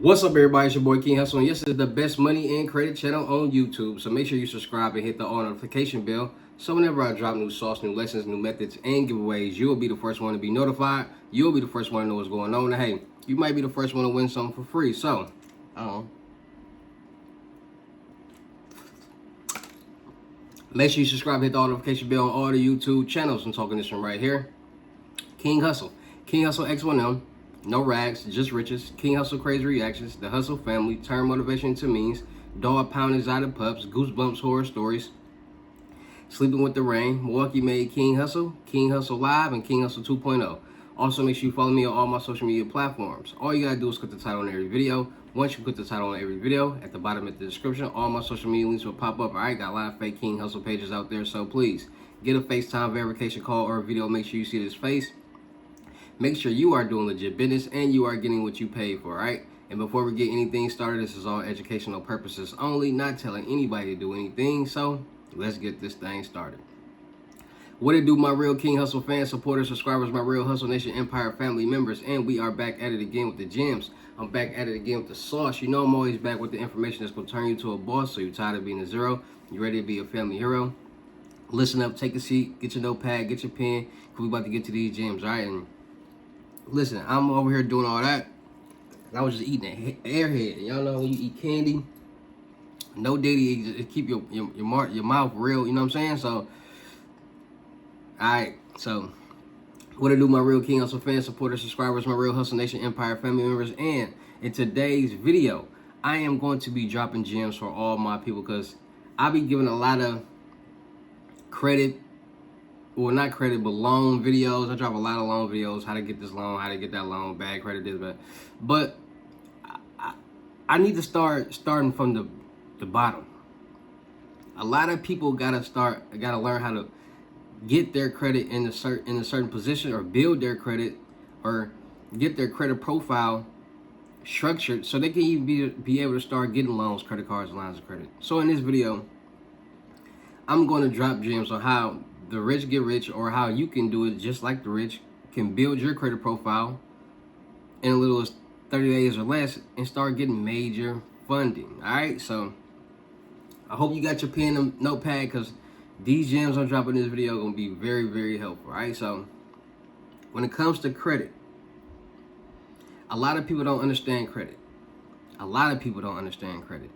What's up, everybody? It's your boy King Hustle, and yes, it's the best money and credit channel on YouTube. So make sure you subscribe and hit the all notification bell. So whenever I drop new sauce, new lessons, new methods, and giveaways, you will be the first one to be notified. You'll be the first one to know what's going on. And hey, you might be the first one to win something for free. So, make sure you subscribe and hit the all notification bell on all the YouTube channels. I'm talking this one right here. King Hustle. King Hustle X1M. No rags, just riches. King Hustle Crazy Reactions. The Hustle Family. Turn motivation into means. Dog pound exotic pups. Goosebumps horror stories. Sleeping with the Rain. Milwaukee made King Hustle. King Hustle Live. And King Hustle 2.0. Also, make sure you follow me on all my social media platforms. All you gotta do is click the title on every video. Once you click the title on every video, at the bottom of the description, all my social media links will pop up. Alright, got a lot of fake King Hustle pages out there, so please get a FaceTime verification call or a video. Make sure you see this face. Make sure you are doing legit business and you are getting what you paid for, right? And before we get anything started, this is all educational purposes only, not telling anybody to do anything. So let's get this thing started. What it do, my real King Hustle fans, supporters, subscribers, my real Hustle Nation Empire family members, and we are back at it again with the gems. I'm back at it again with the sauce. You know I'm always back with the information that's going to turn you to a boss, so you're tired of being a zero. You ready to be a family hero? Listen up, take a seat, get your notepad, get your pen, because we about to get to these gems, all right? And listen, I'm over here doing all that. I was just eating an airhead. Y'all know when you eat candy, no daily, just keep your mouth real. You know what I'm saying? So, all right. So, what I do, my real King Hustle fans, supporters, subscribers, my real Hustle Nation Empire family members, and in today's video, I am going to be dropping gems for all my people because I be giving a lot of credit. Well, not credit, but loan videos. I drop a lot of loan videos. How to get this loan, how to get that loan, bad credit, this, bad. But I need to starting from the bottom. A lot of people gotta learn how to get their credit in a certain position, or build their credit, or get their credit profile structured so they can even be able to start getting loans, credit cards, and lines of credit. So in this video, I'm going to drop gems on how the rich get rich, or how you can do it just like the rich, can build your credit profile in as little as 30 days or less and start getting major funding. All right, so I hope you got your pen and notepad, because these gems I'm dropping in this video are going to be very, very helpful. All right, so when it comes to credit, a lot of people don't understand credit. A lot of people don't understand credit.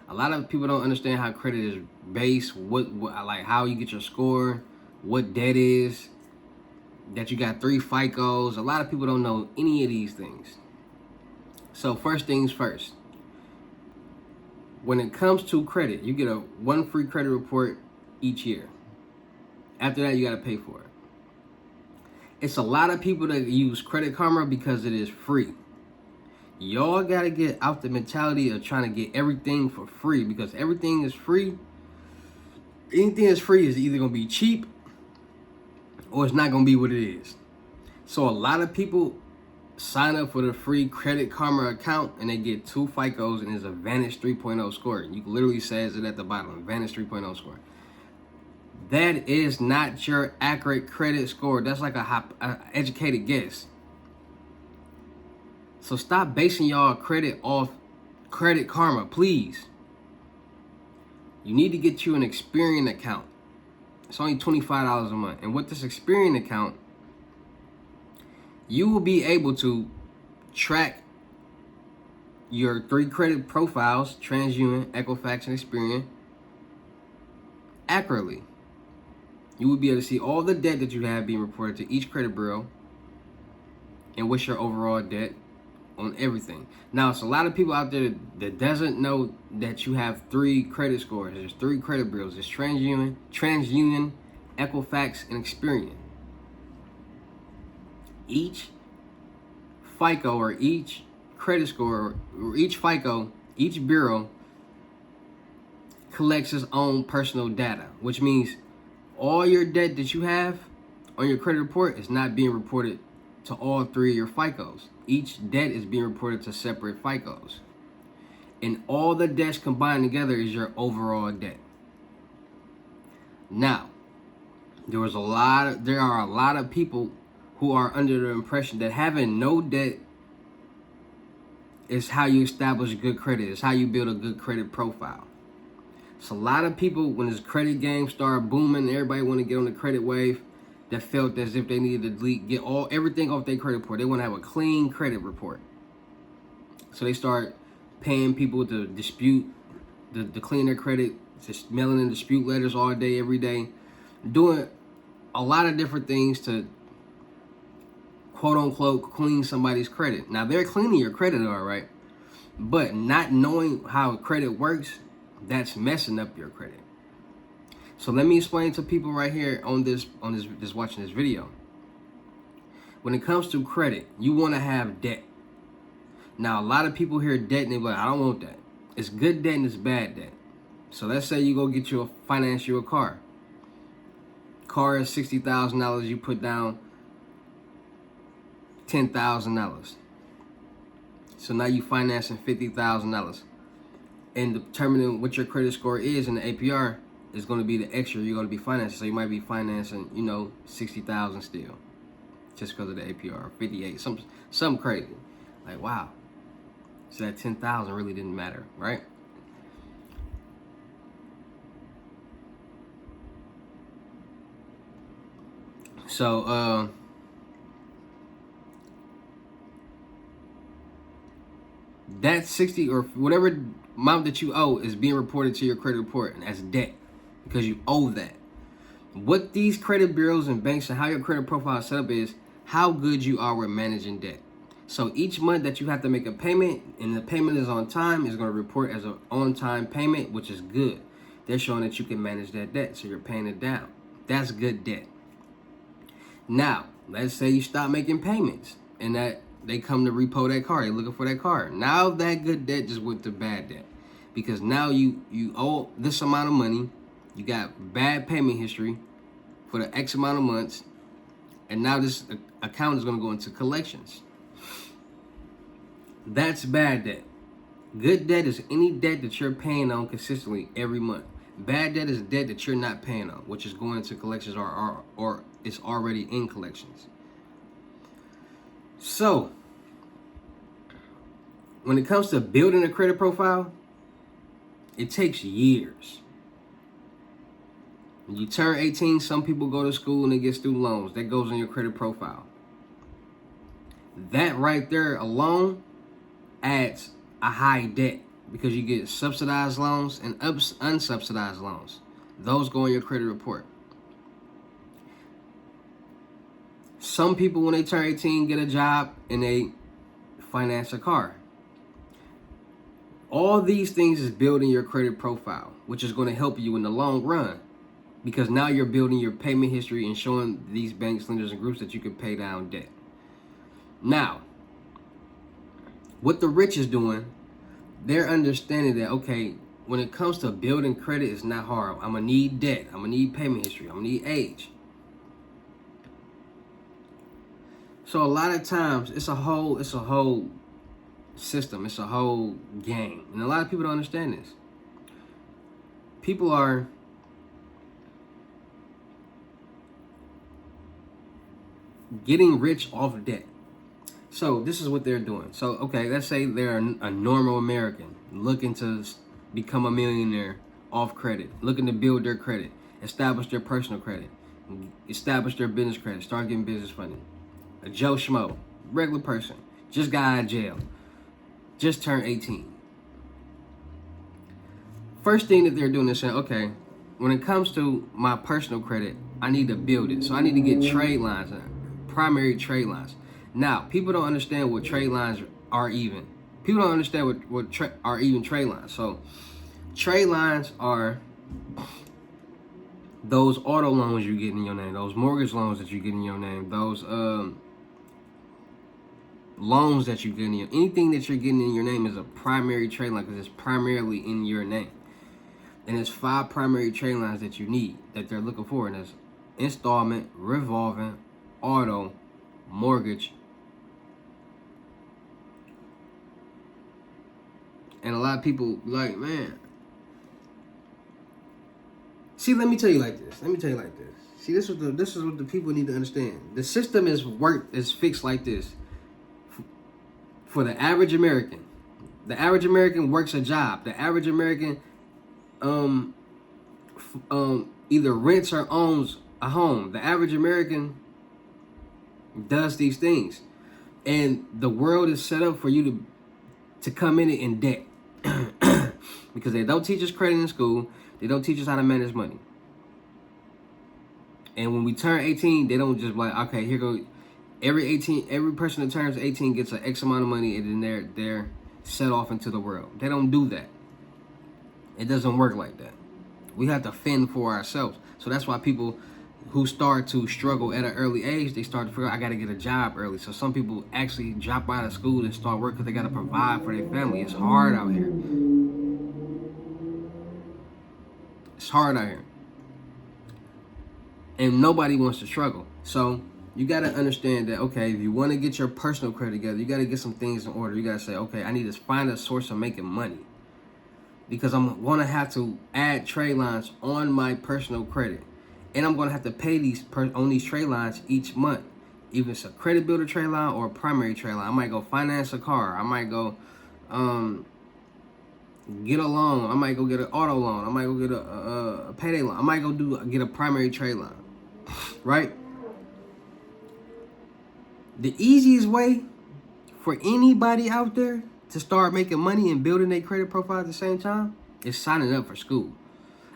A lot of people don't understand how credit is based, what like how you get your score, what debt is, that you got 3 FICOs. A lot of people don't know any of these things. So first things first, when it comes to credit, you get one free credit report each year. After that, you got to pay for it. It's a lot of people that use Credit Karma because it is free. Y'all got to get out the mentality of trying to get everything for free, because everything is free. Anything that's free is either going to be cheap or it's not going to be what it is. So a lot of people sign up for the free Credit Karma account and they get 2 FICOs and it's a Vantage 3.0 score. You literally says it at the bottom, Vantage 3.0 score. That is not your accurate credit score. That's like a educated guess. So stop basing y'all credit off Credit Karma, please. You need to get you an Experian account. It's only $25 a month. And with this Experian account, you will be able to track your 3 credit profiles, TransUnion, Equifax, and Experian, accurately. You will be able to see all the debt that you have being reported to each credit bureau and what's your overall debt on everything. Now, it's a lot of people out there that doesn't know that you have 3 credit scores. There's 3 credit bureaus. There's TransUnion, Equifax, and Experian. Each FICO, or each credit score, or each FICO, each bureau collects its own personal data, which means all your debt that you have on your credit report is not being reported to all 3 of your FICOs. Each debt is being reported to separate FICOs. And all the debts combined together is your overall debt. Now, there are a lot of people who are under the impression that having no debt It's how you establish good credit. It's how you build a good credit profile. So a lot of people, when this credit game started booming, everybody want to get on the credit wave, that felt as if they needed to get everything off their credit report. They want to have a clean credit report. So they start paying people to to clean their credit, just mailing in dispute letters all day, every day, doing a lot of different things to quote unquote clean somebody's credit. Now they're cleaning your credit, all right, but not knowing how credit works, that's messing up your credit. So let me explain to people right here on this watching this video. When it comes to credit, you want to have debt. Now a lot of people hear debt and they're like, I don't want that. It's good debt and it's bad debt. So let's say you go get finance you a car. Car is $60,000. You put down $10,000. So now you financing $50,000. And determining what your credit score is in the APR is going to be the extra you're going to be financing. So you might be financing, $60,000 still, just because of the APR, 58, something crazy. Like, wow. So that 10,000 really didn't matter, right? So that 60 or whatever amount that you owe is being reported to your credit report as debt, because you owe that. What these credit bureaus and banks and how your credit profile is set up is how good you are with managing debt. So each month that you have to make a payment and the payment is on time, is going to report as an on-time payment, which is good. They're showing that you can manage that debt, so you're paying it down. That's good debt. Now, let's say you stop making payments and that they come to repo that car. They're looking for that car. Now that good debt just went to bad debt, because now you owe this amount of money. You got bad payment history for the X amount of months, and now this account is going to go into collections. That's bad debt. Good debt is any debt that you're paying on consistently every month. Bad debt is debt that you're not paying on, which is going into collections or it's already in collections. So, when it comes to building a credit profile, it takes years. When you turn 18, some people go to school and they get student loans. That goes in your credit profile. That right there alone adds a high debt, because you get subsidized loans and unsubsidized loans. Those go in your credit report. Some people, when they turn 18, get a job and they finance a car. All these things is building your credit profile, which is going to help you in the long run, because now you're building your payment history and showing these banks, lenders, and groups that you can pay down debt. Now, what the rich is doing, they're understanding that, okay, when it comes to building credit, it's not hard. I'm going to need debt. I'm going to need payment history. I'm going to need age. So a lot of times it's a whole system. It's a whole game. And a lot of people don't understand this. People are getting rich off debt. So this is what they're doing. So, okay, let's say they're a normal American looking to become a millionaire off credit, looking to build their credit, establish their personal credit, establish their business credit, start getting business funding. A Joe Schmo, regular person, just got out of jail, just turned 18. First thing that they're doing is saying, okay, when it comes to my personal credit, I need to build it. So I need to get trade lines, primary trade lines. Now, people don't understand what trade lines are even. People don't understand what are even trade lines. So trade lines are those auto loans you get in your name, those mortgage loans that you get in your name, those loans that you get in your, anything that you're getting in your name is a primary trade line, because it's primarily in your name. And there's 5 primary trade lines that you need, that they're looking for, and that's installment, revolving, auto, mortgage. And a lot of people like, man. See, let me tell you like this. See, this is what the people need to understand. The system is fixed like this. For the average American, The average American works a job. The average American either rents or owns a home. The average American does these things. And the world is set up for you to come in debt. Because they don't teach us credit in school. They don't teach us how to manage money. And when we turn 18, they don't just like, okay, here go. Every person that turns 18 gets an X amount of money, and then they're set off into the world. They don't do that. It doesn't work like that. We have to fend for ourselves. So that's why people who start to struggle at an early age, they start to figure out, I got to get a job early. So some people actually drop out of school and start work because they got to provide for their family. It's hard out here. It's hard out here. And nobody wants to struggle. So you got to understand that, okay, if you want to get your personal credit together, you got to get some things in order. You got to say, okay, I need to find a source of making money. Because I'm going to have to add trade lines on my personal credit. And I'm going to have to pay on these trade lines each month. Even if it's a credit builder trade line or a primary trade line. I might go finance a car. I might go get a loan. I might go get an auto loan. I might go get a payday loan. I might go get a primary trade line. Right? The easiest way for anybody out there to start making money and building their credit profile at the same time is signing up for school.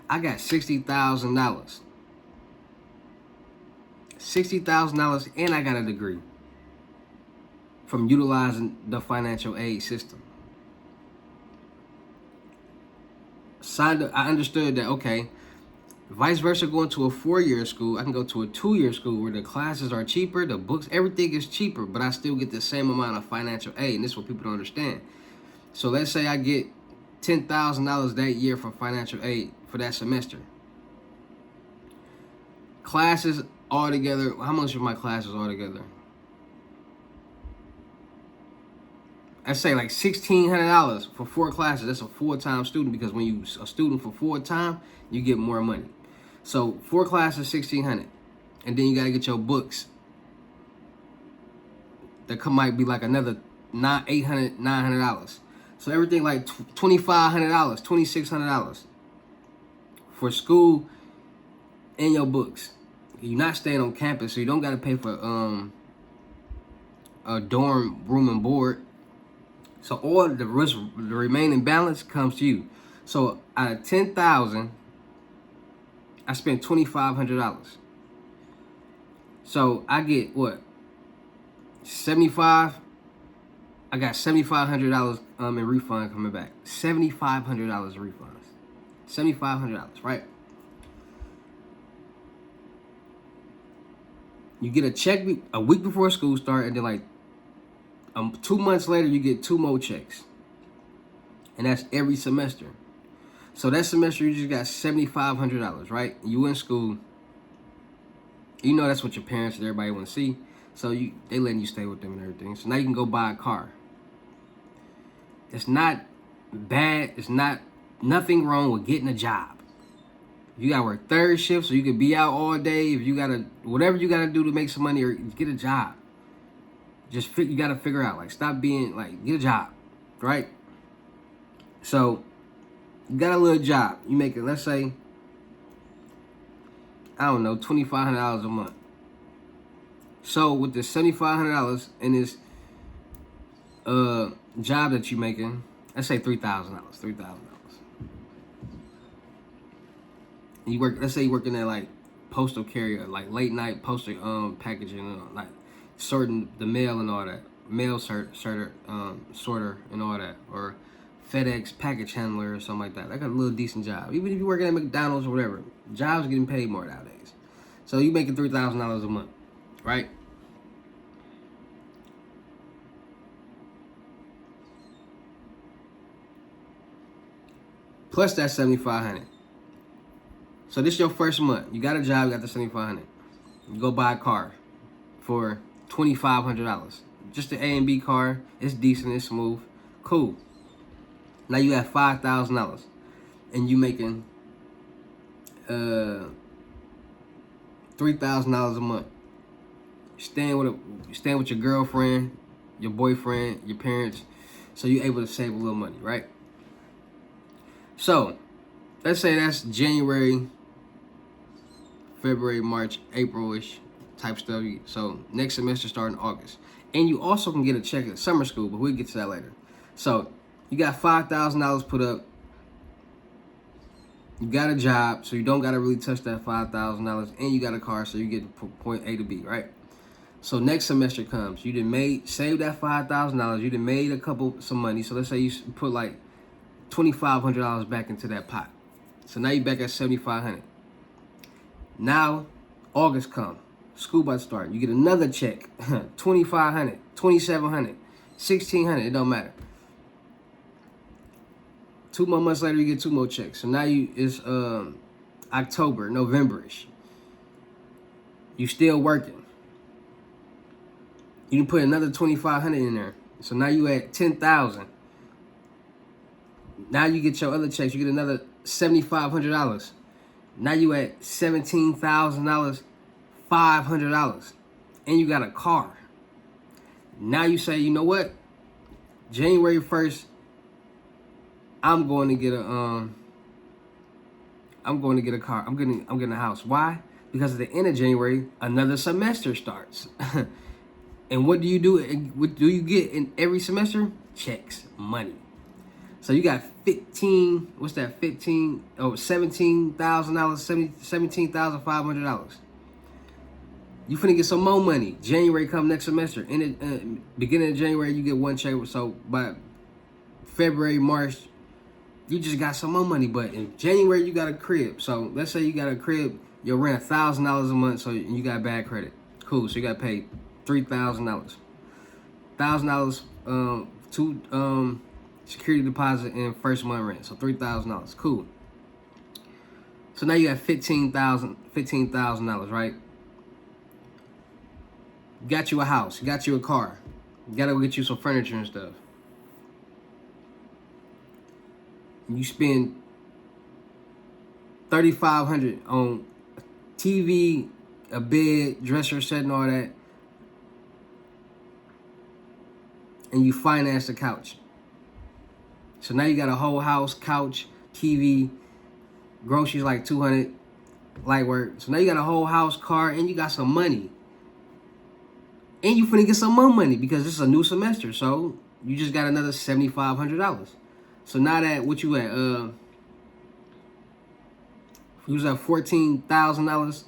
I got $60,000. $60,000 and I got a degree from utilizing the financial aid system. Signed up, I understood that, okay, vice versa, going to a 4-year school, I can go to a 2-year school where the classes are cheaper, the books, everything is cheaper, but I still get the same amount of financial aid. And this is what people don't understand. So let's say I get $10,000 that year for financial aid for that semester. Classes altogether, how much are my classes altogether? I say like $1,600 for 4 classes. That's a full-time student, because when you a student for full-time, you get more money. So 4 classes, $1,600, and then you gotta get your books. That might be like another $800, $900. So everything like $2,500, $2,600 for school and your books. You're not staying on campus, so you don't gotta pay for a dorm room and board. So all the remaining balance comes to you. So out of $10,000, I spent $2,500. So I get what? 75. I got $7,500 in refund coming back. $7,500 refunds. $7,500, right? You get a check a week before school start, and then like 2 months later, you get 2 more checks. And that's every semester. So that semester, you just got $7,500, right? You in school. You know that's what your parents and everybody want to see. So they letting you stay with them and everything. So now you can go buy a car. It's not bad. It's nothing wrong with getting a job. You gotta work 3rd shift so you can be out all day. If you gotta, whatever you gotta do to make some money, or get a job. You gotta figure out, like, stop being, like, get a job, right? So, you got a little job. You make it, let's say, I don't know, $2,500 a month. So, with the $7,500 and this job that you're making, let's say $3,000. You work, let's say you're working at, like, postal carrier, like, late night postal packaging, like, sorting the mail and all that, sorter and all that, or FedEx package handler or something like that. Like a little decent job. Even if you're working at McDonald's or whatever, jobs are getting paid more nowadays. So you making $3,000 a month, right? Plus that $7,500. So this is your first month. You got a job, you got the $7,500. You go buy a car for $2,500. Just the A and B car. It's decent, it's smooth. Cool. Now you have $5,000. And you making $3,000 a month. Staying with your girlfriend, your boyfriend, your parents. So you're able to save a little money, right? So let's say that's January, February, March, April-ish type stuff. So next semester starting August. And you also can get a check at summer school, but we'll get to that later. So you got $5,000 put up. You got a job, so you don't got to really touch that $5,000. And you got a car, so you get to point A to B, right? So next semester comes. You done saved that $5,000. You done made some money. So let's say you put like $2,500 back into that pot. So now you back at $7,500. Now August come. School about to start. You get another check. $2,500, $2,700, $1,600. It don't matter. 2 more months later, you get 2 more checks. So now it's October, November-ish. You still working. You can put another $2,500 in there. So now you at $10,000. Now you get your other checks. You get another $7,500. Now you at $17,000, $500. And you got a car. Now you say, you know what? January 1st, I'm going to get a car. I'm getting a house. Why? Because at the end of January, another semester starts. And what do you do? What do you get in every semester? Checks, money. So you got $17,000, $17,500. You finna get some more money. January come next semester. In the beginning of January, you get 1 check. So by February, March, you just got some more money. But in January, you got a crib. So let's say you got a crib, you'll rent $1,000 a month, so you got bad credit. Cool. So you got paid $3,000. $1,000 to security deposit and first month rent. So $3,000. Cool. So now you got $15,000, right? Got you a house, got you a car. You gotta go get you some furniture and stuff. You spend $3,500 on TV, a bed, dresser set, and all that. And you finance the couch. So now you got a whole house, couch, TV, groceries like $200, light work. So now you got a whole house, car, and you got some money. And you finna get some more money because this is a new semester. So you just got another $7,500. So now that what you at, you was at $14,000.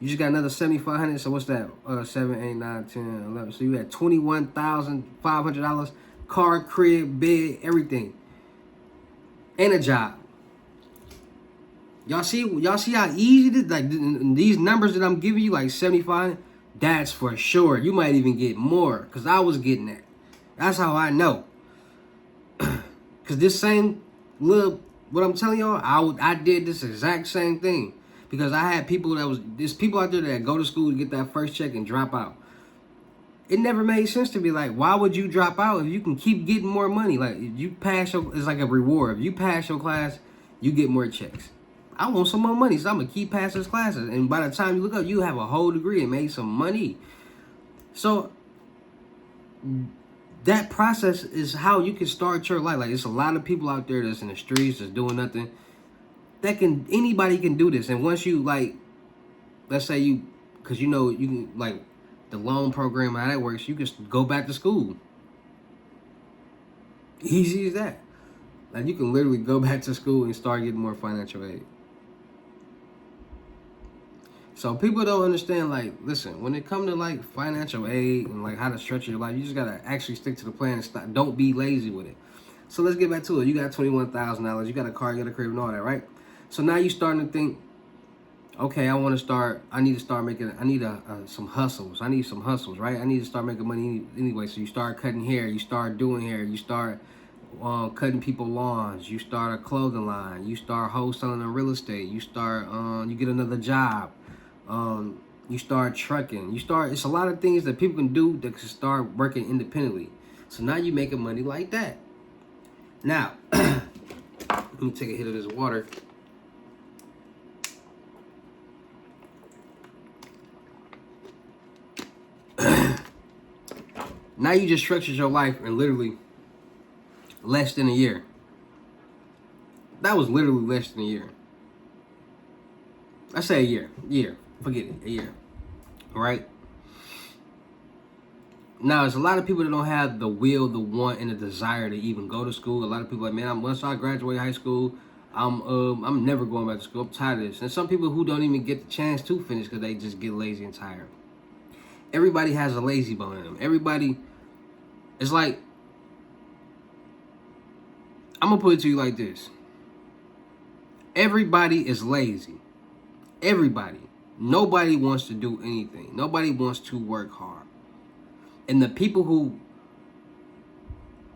You just got another $7,500. So what's that? 7, 8, 9, 10, 11. So you had $21,500. Car, crib, bed, everything, and a job. Y'all see how easy this, like these numbers that I'm giving you, like 75. That's for sure. You might even get more, cause I was getting that. That's how I know. Cause this same little, what I'm telling y'all, I did this exact same thing. Because I had there's people out there that go to school to get that first check and drop out. It never made sense to be like, why would you drop out if you can keep getting more money? Like, if you pass it's like a reward. If you pass your class, you get more checks. I want some more money, so I'm going to keep passing classes. And by the time you look up, you have a whole degree and made some money. So that process is how you can start your life. Like, there's a lot of people out there that's in the streets, that's doing nothing. Anybody can do this. And once you, like, let's say because you can, like, the loan program, how that works, you can go back to school. Easy as that. Like, you can literally go back to school and start getting more financial aid. So people don't understand, like, listen, when it comes to, like, financial aid and, like, how to structure your life, you just got to actually stick to the plan and stop. Don't be lazy with it. So let's get back to it. You got $21,000. You got a car, you got a crib and all that, right? So now you're starting to think, okay, I need some hustles. I need some hustles, right? I need to start making money anyway. So you start cutting hair. You start doing hair. You start cutting people lawns. You start a clothing line. You start wholesaling in real estate. You start, you get another job. You start trucking. It's a lot of things that people can do that can start working independently. So now you're making money like that. Now, let me take a hit of this water. Now you just structured your life and literally less than a year. That was literally less than a year. I say a year. Forget it. A year. Right? Now, there's a lot of people that don't have the will, the want, and the desire to even go to school. A lot of people are like, man, once I graduate high school, I'm never going back to school. I'm tired of this. And some people who don't even get the chance to finish because they just get lazy and tired. Everybody has a lazy bone in them. Everybody, it's like, I'm going to put it to you like this. Everybody is lazy. Everybody. Nobody wants to do anything. Nobody wants to work hard. And the people who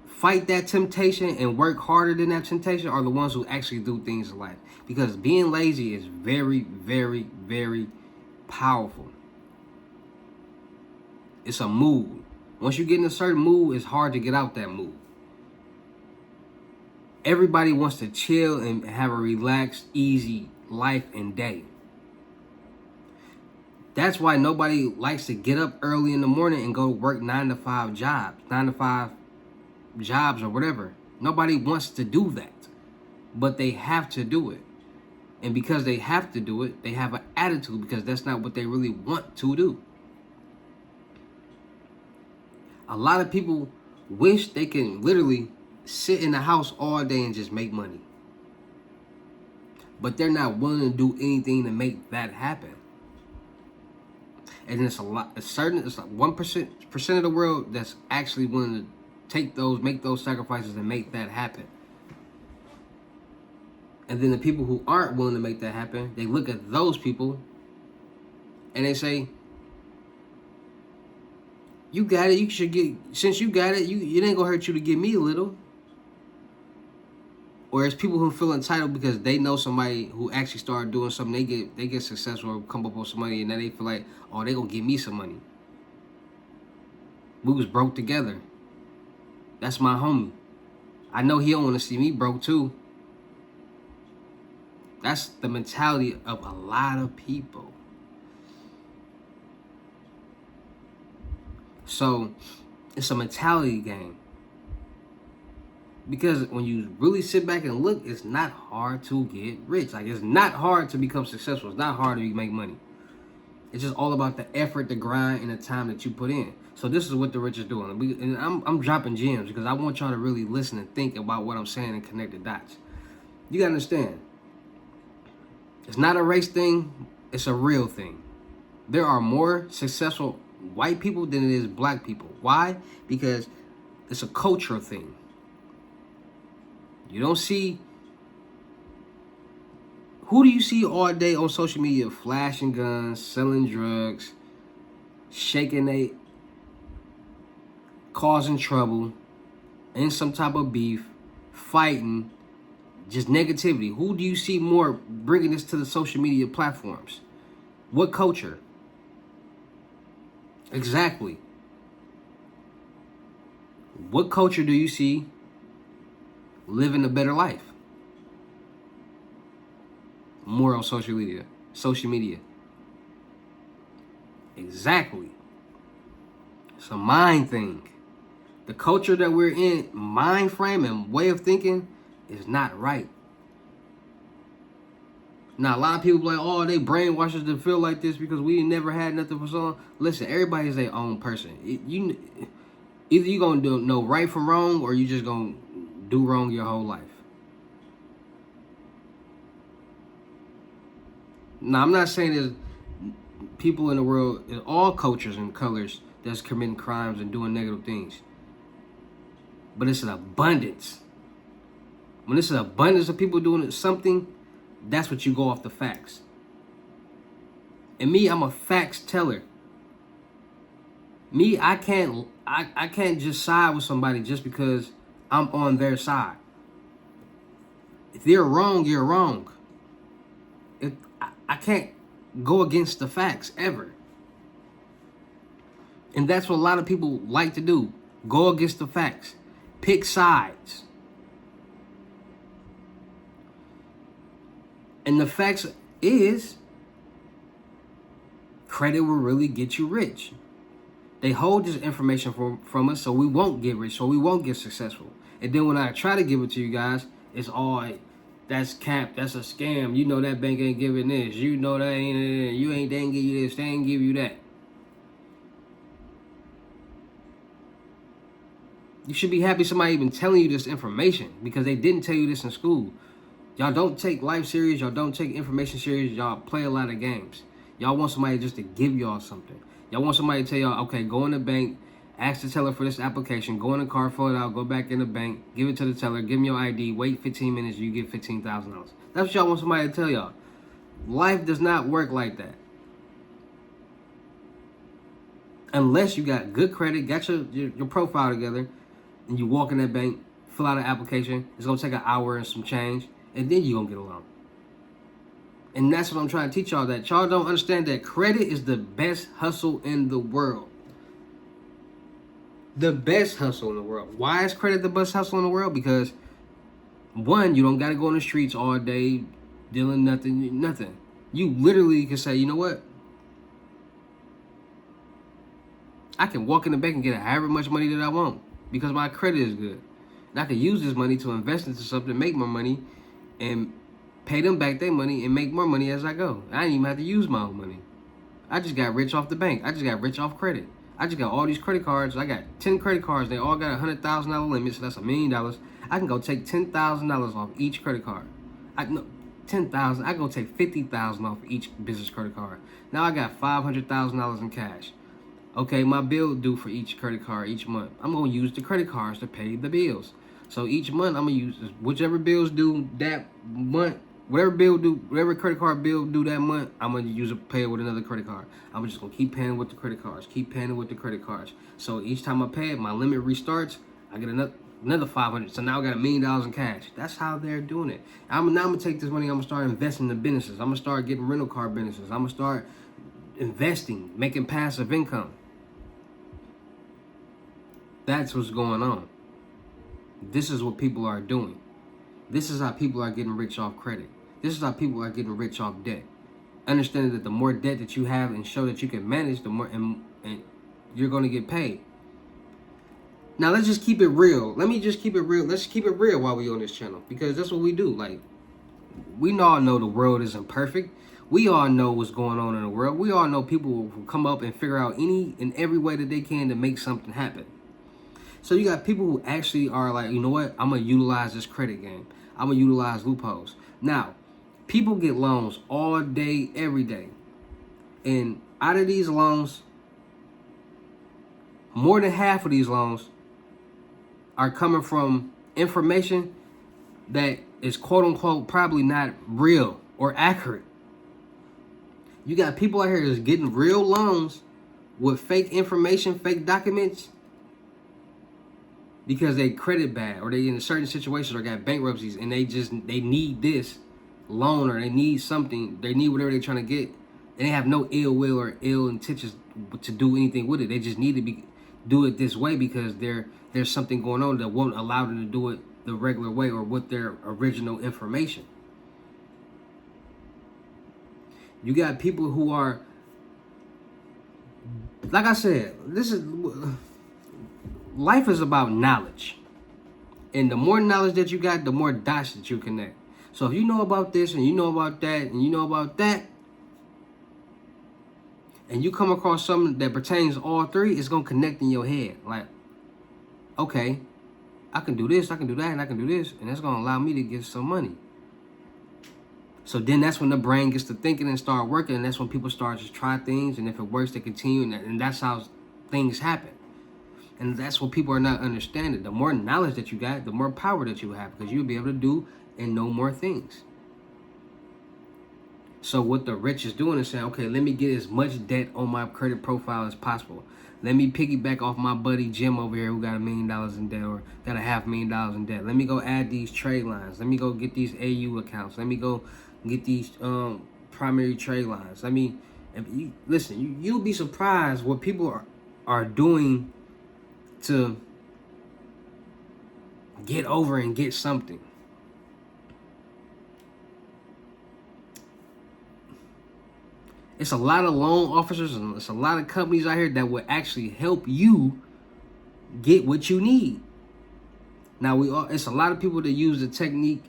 fight that temptation and work harder than that temptation are the ones who actually do things in life. Because being lazy is very, very, very powerful. It's a mood. Once you get in a certain mood, it's hard to get out that mood. Everybody wants to chill and have a relaxed, easy life and day. That's why nobody likes to get up early in the morning and go work 9 to 5 jobs or whatever. Nobody wants to do that, but they have to do it. And because they have to do it, they have an attitude because that's not what they really want to do. A lot of people wish they can literally sit in the house all day and just make money, but they're not willing to do anything to make that happen. And it's it's like 1% of the world that's actually willing to make those sacrifices and make that happen. And then the people who aren't willing to make that happen, they look at those people and they say, you got it, since you got it, it ain't gonna hurt you to give me a little. Or it's people who feel entitled because they know somebody who actually started doing something. They get successful or come up with some money, and then they feel like, oh, they gonna give me some money. We was broke together. That's my homie. I know he don't want to see me broke too. That's the mentality of a lot of people. So it's a mentality game. Because when you really sit back and look, it's not hard to get rich. Like, it's not hard to become successful. It's not hard to make money. It's just all about the effort, the grind, and the time that you put in. So this is what the rich is doing. And I'm dropping gems because I want y'all to really listen and think about what I'm saying and connect the dots. You gotta understand. It's not a race thing. It's a real thing. There are more successful white people than it is black people. Why? Because it's a cultural thing. You don't see... Who do you see all day on social media flashing guns, selling drugs, shaking they... causing trouble, in some type of beef, fighting, just negativity? Who do you see more bringing this to the social media platforms? What culture? Exactly. What culture do you see living a better life? More on social media. Social media. Exactly. It's a mind thing. The culture that we're in, mind frame and way of thinking, is not right. Now, a lot of people be like, oh, they brainwash us to feel like this because we never had nothing for so long. Listen, everybody's their own person. Either you're going to know right from wrong, or you just going to do wrong your whole life. Now, I'm not saying there's people in the world, in all cultures and colors, that's committing crimes and doing negative things. But it's an abundance. When it's an abundance of people doing something, that's what you go off the facts. And me, I'm a facts teller. Me, I can't just side with somebody just because I'm on their side. If they're wrong, you're wrong. I can't go against the facts ever. And that's what a lot of people like to do. Go against the facts. Pick sides. And the facts is, credit will really get you rich. They hold this information from us so we won't get rich, so we won't get successful. And then when I try to give it to you guys, it's all like, that's cap, that's a scam. You know that bank ain't giving this. You know that ain't, they ain't give you this, they ain't give you that. You should be happy somebody even telling you this information, because they didn't tell you this in school. Y'all don't take life serious. Y'all don't take information serious. Y'all play a lot of games. Y'all want somebody just to give y'all something. Y'all want somebody to tell y'all, okay, go in the bank, ask the teller for this application, go in the car, fill it out, go back in the bank, give it to the teller, give me your ID, wait 15 minutes, you get $15,000. That's what y'all want somebody to tell y'all. Life does not work like that. Unless you got good credit, got your profile together, and you walk in that bank, fill out an application. It's going to take an hour and some change, and then you're going to get a loan. And that's what I'm trying to teach y'all, that y'all don't understand that credit is the best hustle in the world. The best hustle in the world. Why is credit the best hustle in the world? Because, one, you don't got to go on the streets all day dealing nothing. You literally can say, you know what? I can walk in the bank and get however much money that I want because my credit is good. And I can use this money to invest into something, make more money, and pay them back their money and make more money as I go. I didn't even have to use my own money. I just got rich off the bank. I just got rich off credit. I just got all these credit cards. I got 10 credit cards. They all got $100,000 limit, so that's $1 million. I can go take $10,000 off each credit card. $10,000. I can go take $50,000 off each business credit card. Now I got $500,000 in cash. Okay, my bill due for each credit card each month. I'm going to use the credit cards to pay the bills. So each month, I'm going to use whichever bills due that month, whatever credit card bill due that month, I'm going to pay it with another credit card. I'm just going to keep paying with the credit cards, So each time I pay it, my limit restarts, I get another 500. So now I got $1 million in cash. That's how they're doing it. Now I'm going to take this money, I'm going to start investing in businesses. I'm going to start getting rental car businesses. I'm going to start investing, making passive income. That's what's going on. This is what people are doing. This is how people are getting rich off credit. This is how people are getting rich off debt. Understanding that the more debt that you have and show that you can manage, the more and you're going to get paid. Now let's just keep it real. Let me just keep it real. Let's keep it real while we're on this channel, because that's what we do. Like, we all know the world isn't perfect. We all know what's going on in the world. We all know people will come up and figure out any and every way that they can to make something happen. So you got people who actually are like, you know what? I'm going to utilize this credit game. I'm going to utilize loopholes. Now, people get loans all day, every day. And out of these loans, more than half of these loans are coming from information that is quote unquote probably not real or accurate. You got people out here that's getting real loans with fake information, fake documents, because they credit bad, or they in certain situations, or got bankruptcies, and they need this loan, or they need something, they need whatever they're trying to get, and they have no ill will or ill intentions to do anything with it. They just need to do it this way because there's something going on that won't allow them to do it the regular way or with their original information. You got people who are, like I said, life is about knowledge. And the more knowledge that you got, the more dots that you connect. So if you know about this and you know about that and you know about that, and you come across something that pertains to all three, it's going to connect in your head. Like, okay, I can do this, I can do that, and I can do this, and that's going to allow me to get some money. So then that's when the brain gets to thinking and start working, and that's when people start to try things, and if it works, they continue, and that's how things happen. And that's what people are not understanding. The more knowledge that you got, the more power that you have, because you'll be able to do and know more things. So what the rich is doing is saying, okay, let me get as much debt on my credit profile as possible. Let me piggyback off my buddy Jim over here who got $1 million in debt or got $500,000 in debt. Let me go add these trade lines. Let me go get these AU accounts. Let me go get these primary trade lines. Listen, you'll be surprised what people are doing to get over and get something. It's a lot of loan officers and it's a lot of companies out here that will actually help you get what you need. Now it's a lot of people that use the technique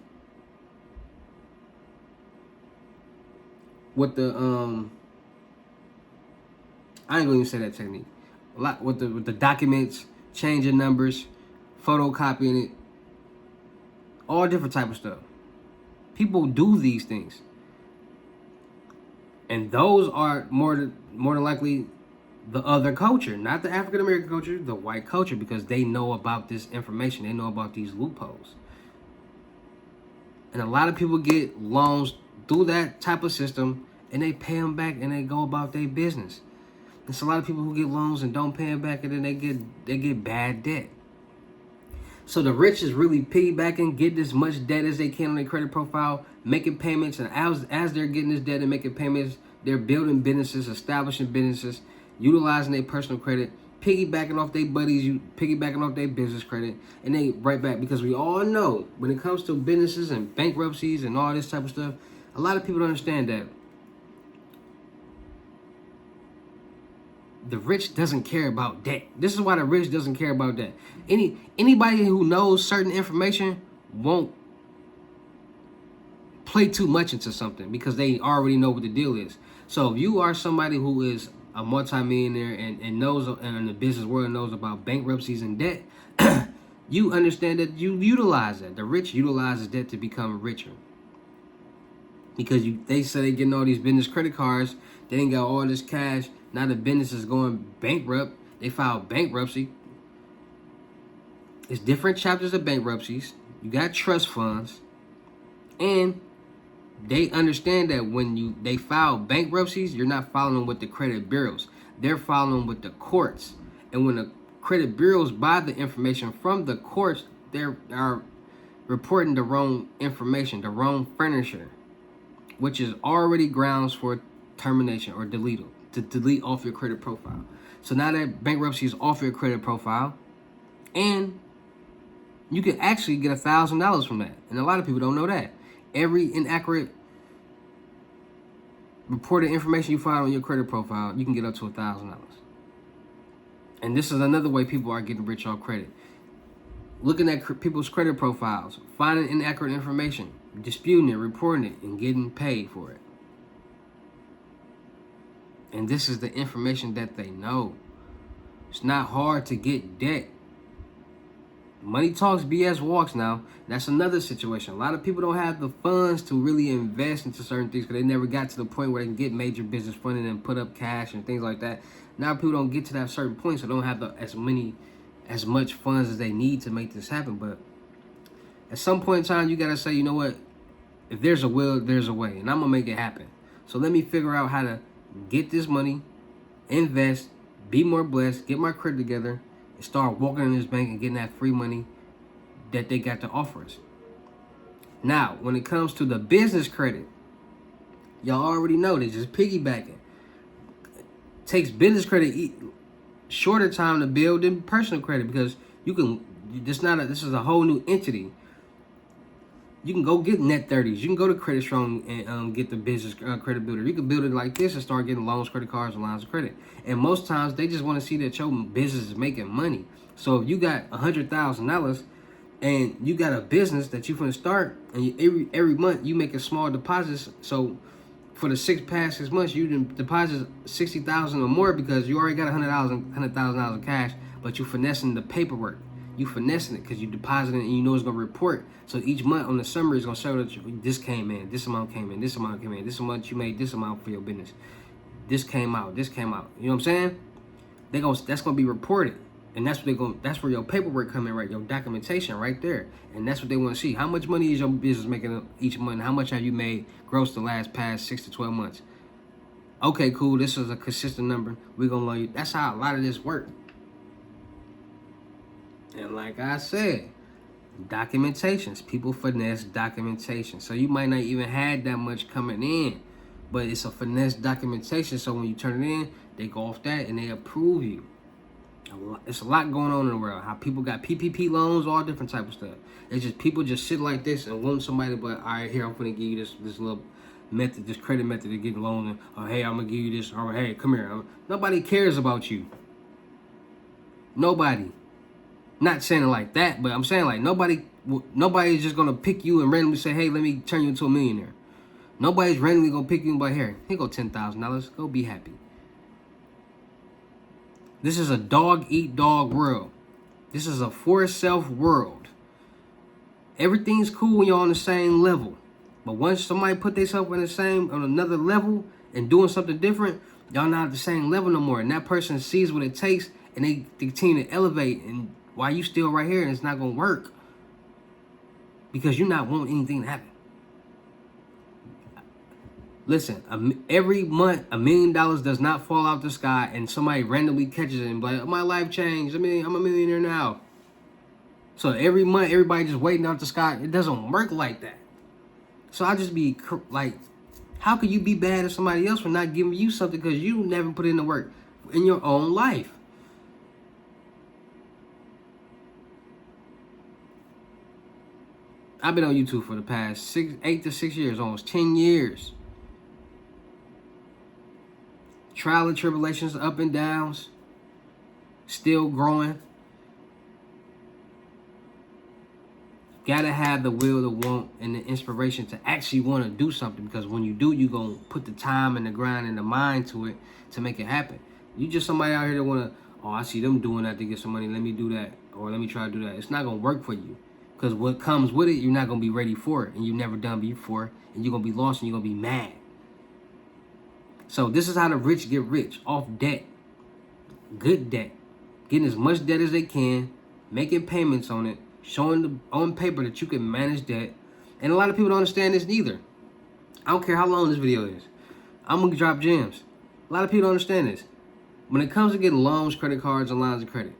with the I ain't gonna even say that technique. A lot with the documents, changing numbers, photocopying it, all different type of stuff. People do these things, and those are more than likely the other culture, not the African American culture, the white culture, because they know about this information. They know about these loopholes, and a lot of people get loans through that type of system, and they pay them back, and they go about their business. There's a lot of people who get loans and don't pay them back, and then they get bad debt. So the rich is really piggybacking, getting as much debt as they can on their credit profile, making payments, and as they're getting this debt and making payments, they're building businesses, establishing businesses, utilizing their personal credit, piggybacking off their buddies, piggybacking off their business credit, and they right back. Because we all know when it comes to businesses and bankruptcies and all this type of stuff, a lot of people don't understand that the rich doesn't care about debt. This is why the rich doesn't care about debt. Anybody who knows certain information won't play too much into something because they already know what the deal is. So if you are somebody who is a multimillionaire and knows, and in the business world knows about bankruptcies and debt, you understand that you utilize that. The rich utilizes debt to become richer. Because they say they're getting all these business credit cards, they ain't got all this cash. Now the business is going bankrupt. They filed bankruptcy. It's different chapters of bankruptcies. You got trust funds. And they understand that when they file bankruptcies, you're not filing with the credit bureaus. They're filing with the courts. And when the credit bureaus buy the information from the courts, they are reporting the wrong information, the wrong furniture, which is already grounds for termination or delete off your credit profile. So now that bankruptcy is off your credit profile, and you can actually get $1,000 from that. And a lot of people don't know that. Every inaccurate reported information you find on your credit profile, you can get up to $1,000. And this is another way people are getting rich off credit. Looking at people's credit profiles, finding inaccurate information, disputing it, reporting it, and getting paid for it. And this is the information that they know. It's not hard to get debt. Money talks, BS walks now. That's another situation. A lot of people don't have the funds to really invest into certain things because they never got to the point where they can get major business funding and put up cash and things like that. Now people don't get to that certain point, so they don't have as much funds as they need to make this happen. But at some point in time, you got to say, you know what? If there's a will, there's a way. And I'm going to make it happen. So let me figure out how to get this money, invest, be more blessed, get my credit together, and start walking in this bank and getting that free money that they got to offer us. Now, when it comes to the business credit, y'all already know they just piggybacking. Takes business credit shorter time to build than personal credit because this is a whole new entity. You can go get net 30s. You can go to Credit Strong and get the business credit builder. You can build it like this and start getting loans, credit cards, and lines of credit. And most times they just want to see that your business is making money. So if you got $100,000 and you got a business that you're going to start, and every month you make a small deposits. So for the past 6 months, you deposit $60,000 or more because you already got $100,000 of cash, but you finessing the paperwork. You finessing it because you deposit it and you know it's going to report. So each month on the summary, it's going to show that this came in, this amount came in, this amount came in, this amount you made, this amount for your business. This came out, this came out. You know what I'm saying? That's going to be reported. And that's where your paperwork come in, right? Your documentation right there. And that's what they want to see. How much money is your business making each month? How much have you made gross the past 6 to 12 months? Okay, cool. This is a consistent number. We're going to loan you. That's how a lot of this works. And like I said, documentations. People finesse documentation. So you might not even have that much coming in. But it's a finesse documentation. So when you turn it in, they go off that and they approve you. It's a lot going on in the world. How people got PPP loans, all different type of stuff. It's just people just sit like this and want somebody, but all right, here, I'm going to give you this little method, this credit method to get a loan. Or hey, I'm going to give you this. Or hey, come here. Nobody cares about you. Nobody. Not saying it like that, but I'm saying like nobody's just gonna pick you and randomly say, hey, let me turn you into a millionaire. Nobody's randomly gonna pick you and be like, here go $10,000. Go be happy. This is a dog eat dog world. This is a for self world. Everything's cool when you're on the same level. But once somebody put themselves on another level and doing something different, y'all not at the same level no more. And that person sees what it takes and they continue to elevate. And while you still right here and it's not gonna work. Because you're not wanting anything to happen. Listen, every month, $1 million does not fall out the sky and somebody randomly catches it and be like, oh, my life changed. I mean, I'm a millionaire now. So every month, everybody just waiting out the sky. It doesn't work like that. So I just be like, how could you be bad at somebody else for not giving you something because you never put in the work in your own life? I've been on YouTube for the past 8 to 6 years, almost 10 years. Trial and tribulations, up and downs, still growing. Gotta have the will, the want, and the inspiration to actually want to do something. Because when you do, you're going to put the time and the grind and the mind to it to make it happen. You just somebody out here that want to, oh, I see them doing that to get some money. Let me do that. Or let me try to do that. It's not going to work for you. Because what comes with it, you're not going to be ready for it. And you've never done before. And you're going to be lost and you're going to be mad. So this is how the rich get rich. Off debt. Good debt. Getting as much debt as they can. Making payments on it. Showing on paper that you can manage debt. And a lot of people don't understand this neither. I don't care how long this video is. I'm going to drop gems. A lot of people don't understand this. When it comes to getting loans, credit cards, and lines of credit,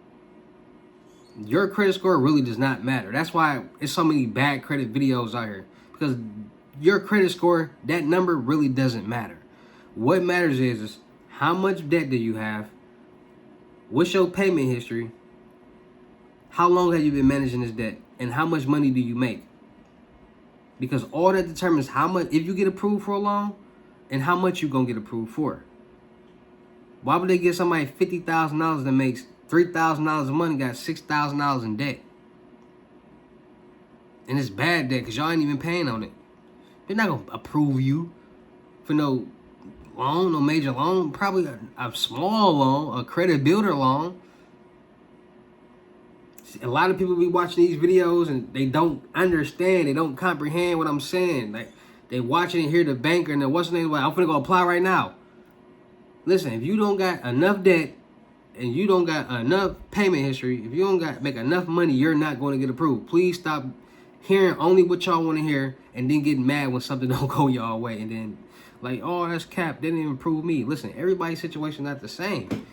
your credit score really does not matter. That's why there's so many bad credit videos out here. Because your credit score, that number really doesn't matter. What matters is how much debt do you have? What's your payment history? How long have you been managing this debt? And how much money do you make? Because all that determines how much, if you get approved for a loan, and how much you're going to get approved for. Why would they give somebody $50,000 that makes $3,000 a month, got $6,000 in debt? And it's bad debt because y'all ain't even paying on it. They're not going to approve you for no loan, no major loan. Probably a small loan, a credit builder loan. A lot of people be watching these videos and they don't understand, they don't comprehend what I'm saying. Like, they watch it and hear the banker and then what's the name? Like, I'm finna go apply right now. Listen, if you don't got enough debt and you don't got enough payment history, if you don't got make enough money, you're not going to get approved. Please stop hearing only what y'all want to hear and then getting mad when something don't go y'all way and then like, oh, that's cap, they didn't even approve me. Listen, everybody's situation not the same.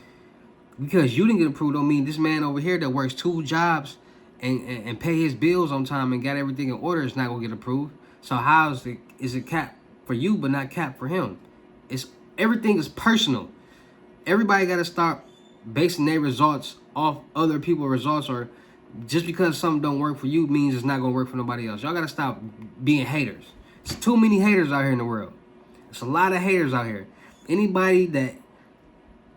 Because you didn't get approved don't mean this man over here that works 2 jobs and pay his bills on time and got everything in order is not going to get approved. So how is it cap for you but not cap for him? Everything is personal. Everybody got to stop basing their results off other people's results, or just because something don't work for you means it's not going to work for nobody else. Y'all got to stop being haters. There's too many haters out here in the world. There's a lot of haters out here. Anybody that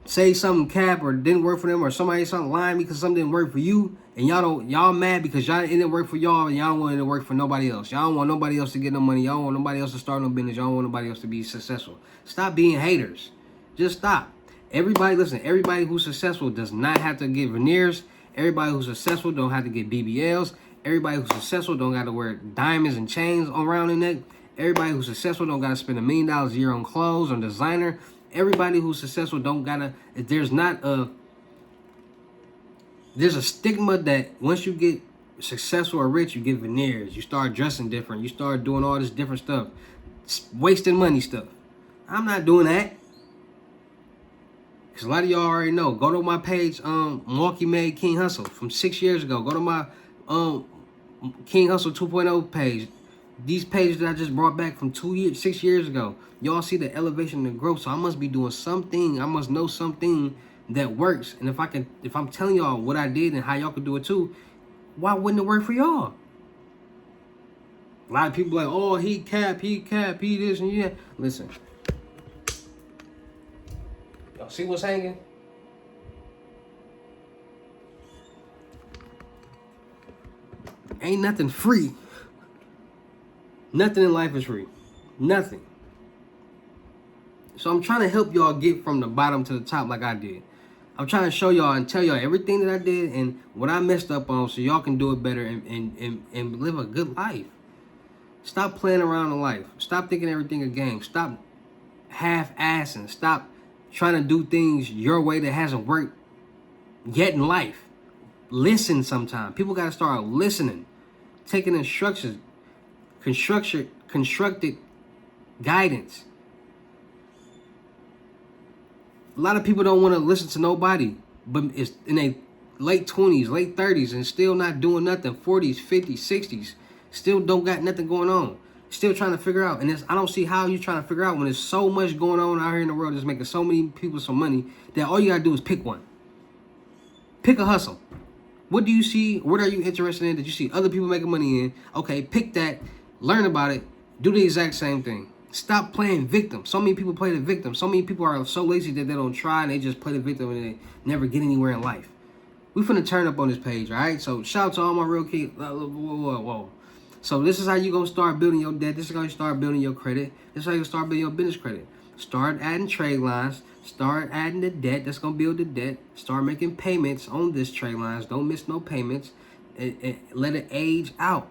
say something cap or didn't work for them, or somebody something lying because something didn't work for you, and y'all mad because it didn't work for y'all and y'all don't want it to work for nobody else. Y'all don't want nobody else to get no money. Y'all don't want nobody else to start no business. Y'all don't want nobody else to be successful. Stop being haters. Just stop. Everybody, listen, everybody who's successful does not have to get veneers. Everybody who's successful don't have to get BBLs. Everybody who's successful don't got to wear diamonds and chains around their neck. Everybody who's successful don't got to spend $1 million a year on clothes or designer. Everybody who's successful don't gotta, there's a stigma that once you get successful or rich, you get veneers. You start dressing different. You start doing all this different stuff. Wasting money stuff. I'm not doing that. Because a lot of y'all already know. Go to my page, Milwaukee Made King Hustle from 6 years ago. Go to my King Hustle 2.0 page. These pages that I just brought back from 6 years ago. Y'all see the elevation and growth. So I must be doing something. I must know something that works. And if I'm telling y'all what I did and how y'all could do it too, why wouldn't it work for y'all? A lot of people like, oh, he cap, he this and yeah. Listen. Y'all see what's hanging? Ain't nothing free. Nothing in life is free. Nothing. So I'm trying to help y'all get from the bottom to the top like I did. I'm trying to show y'all and tell y'all everything that I did and what I messed up on so y'all can do it better and live a good life. Stop playing around in life. Stop thinking everything a game. Stop half-assing. Stop trying to do things your way that hasn't worked yet in life. Listen sometime. People got to start listening. Taking instructions. Constructed guidance. A lot of people don't want to listen to nobody, but it's in their late 20s, late 30s, and still not doing nothing. 40s, 50s, 60s, still don't got nothing going on. Still trying to figure out. And I don't see how you're trying to figure out when there's so much going on out here in the world that's making so many people some money that all you got to do is pick one. Pick a hustle. What do you see? What are you interested in that you see other people making money in? Okay, pick that. Learn about it. Do the exact same thing. Stop playing victim. So many people play the victim. So many people are so lazy that they don't try and they just play the victim and they never get anywhere in life. We finna turn up on this page, all right? So shout out to all my real kids. Whoa. So this is how you gonna start building your debt. This is how you start building your credit. This is how you start building your business credit. Start adding trade lines. Start adding the debt. That's gonna build the debt. Start making payments on this trade lines. Don't miss no payments. And let it age out.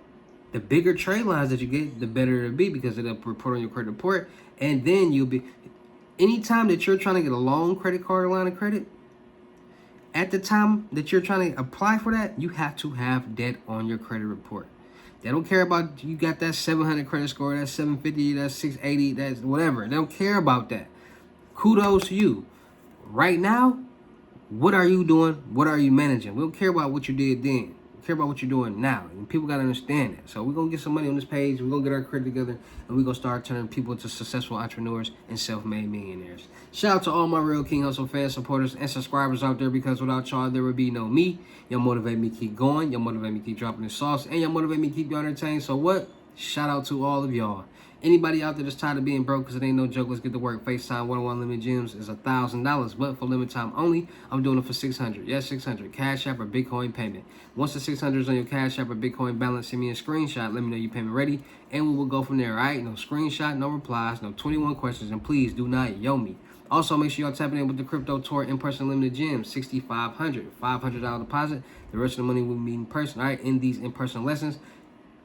The bigger trade lines that you get, the better it'll be because it'll report on your credit report. And then you'll be, anytime that you're trying to get a loan, credit card, or line of credit, at the time that you're trying to apply for that, you have to have debt on your credit report. They don't care about you got that 700 credit score, that's 750, that's 680, that's whatever. They don't care about that. Kudos to you. Right now, what are you doing? What are you managing? We don't care about what you did then. Care about what you're doing now, and people got to understand that. So we're gonna get some money on this page, we're gonna get our credit together, and we're gonna start turning people into successful entrepreneurs and self-made millionaires. Shout out to all my real King Hustle fans, supporters, and subscribers out there, because without y'all there would be no me. Y'all motivate me to keep going, y'all motivate me to keep dropping the sauce, and y'all motivate me to keep you entertained. So what? Shout out to all of y'all. Anybody out there that's tired of being broke, because it ain't no joke, let's get to work. FaceTime 101 Limited Gems is $1,000, but for limited time only, I'm doing it for $600. Yes, $600. Cash App or Bitcoin payment. Once the $600 is on your Cash App or Bitcoin balance, send me a screenshot. Let me know your payment ready, and we will go from there, all right? No screenshot, no replies, no 21 questions, and please do not yo me. Also, make sure y'all tapping in with the Crypto Tour in-person limited gems, $6,500, $500 deposit. The rest of the money will be in person, all right, in these in-person lessons.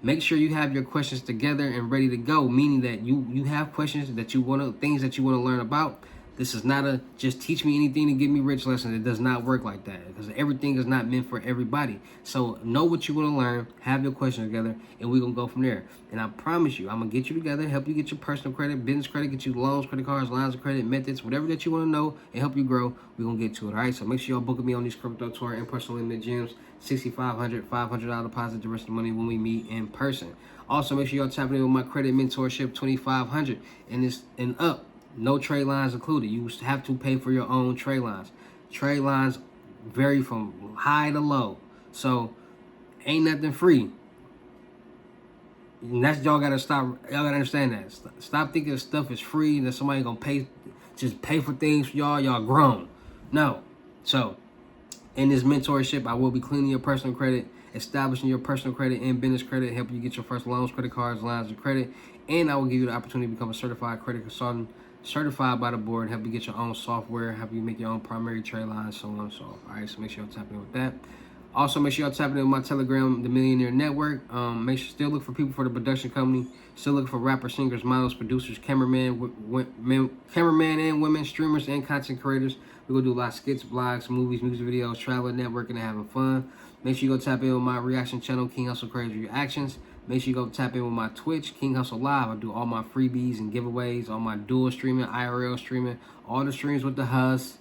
Make sure you have your questions together and ready to go, meaning that you have questions that you want to, things that you want to learn about. This is not a just teach me anything to get me rich lesson. It does not work like that, because everything is not meant for everybody. So know what you want to learn, have your questions together, and we're going to go from there. And I promise you, I'm going to get you together, help you get your personal credit, business credit, get you loans, credit cards, lines of credit, methods, whatever that you want to know and help you grow, we're going to get to it, all right? So make sure y'all book me on these Crypto Tour in person limited gems, $6,500, $500 deposit, the rest of the money when we meet in person. Also, make sure y'all tapping in with my credit mentorship, $2,500, and it's and up. No trade lines included. You have to pay for your own trade lines. Trade lines vary from high to low. So ain't nothing free. And that's y'all gotta stop. Y'all gotta understand that. Stop thinking stuff is free, that somebody gonna just pay for things for y'all. Y'all grown. No. So in this mentorship, I will be cleaning your personal credit, establishing your personal credit and business credit, helping you get your first loans, credit cards, lines of credit, and I will give you the opportunity to become a certified credit consultant, certified by the board, help you get your own software, help you make your own primary trade lines, so on and so on. All right, so make sure y'all tap in with that. Also, make sure y'all tap in with my Telegram, The Millionaire Network. Make sure still look for people for the production company. Still looking for rappers, singers, models, producers, cameraman and women, streamers, and content creators. We're going to do a lot of skits, blogs, movies, music videos, traveling, networking, and having fun. Make sure you go tap in with my reaction channel, King Hustle Crazy Reactions. Make sure you go tap in with my Twitch, King Hustle Live. I do all my freebies and giveaways, all my dual streaming, IRL streaming, all the streams with the Hus.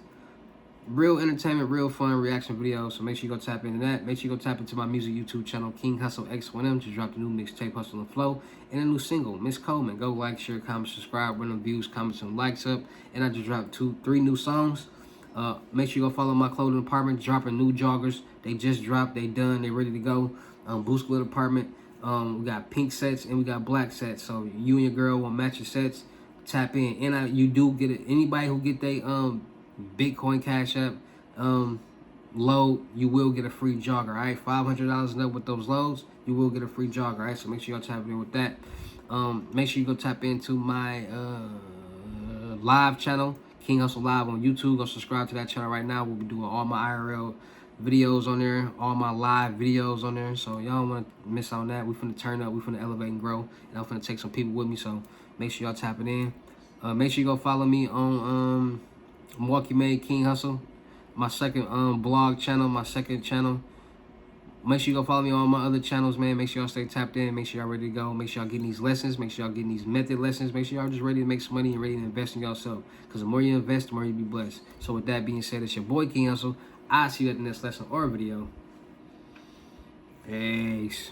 Real entertainment, real fun reaction videos. So make sure you go tap into that. Make sure you go tap into my music YouTube channel, King Hustle X1M, to drop the new mixtape, Hustle and Flow, and a new single, Miss Coleman. Go like, share, comment, subscribe, run them views, comments, and likes up. And I just dropped 3 new songs. Make sure you go follow my clothing department, dropping new joggers. They just dropped, they done, they ready to go. Boost Glitter department. We got pink sets and we got black sets. So you and your girl want matching sets, tap in. And you do get it. Anybody who get they Bitcoin Cash App load, you will get a free jogger. All right, $500 and up with those loads, you will get a free jog. All right, so make sure y'all tap in with that. Make sure you go tap into my live channel, King Hustle Live on YouTube. Go subscribe to that channel right now. We'll be doing all my IRL videos on there, all my live videos on there. So y'all don't want to miss out on that. We finna turn up, we finna elevate and grow, and I'm finna take some people with me. So make sure y'all tapping in. Make sure you go follow me on Milwaukee Made King Hustle, my second blog channel, my second channel. Make sure you go follow me on my other channels, man. Make sure y'all stay tapped in. Make sure y'all ready to go. Make sure y'all getting these lessons. Make sure y'all getting these method lessons. Make sure y'all just ready to make some money and ready to invest in yourself. Because the more you invest, the more you be blessed. So with that being said, it's your boy King Hustle. I'll see you at the next lesson or video. Peace.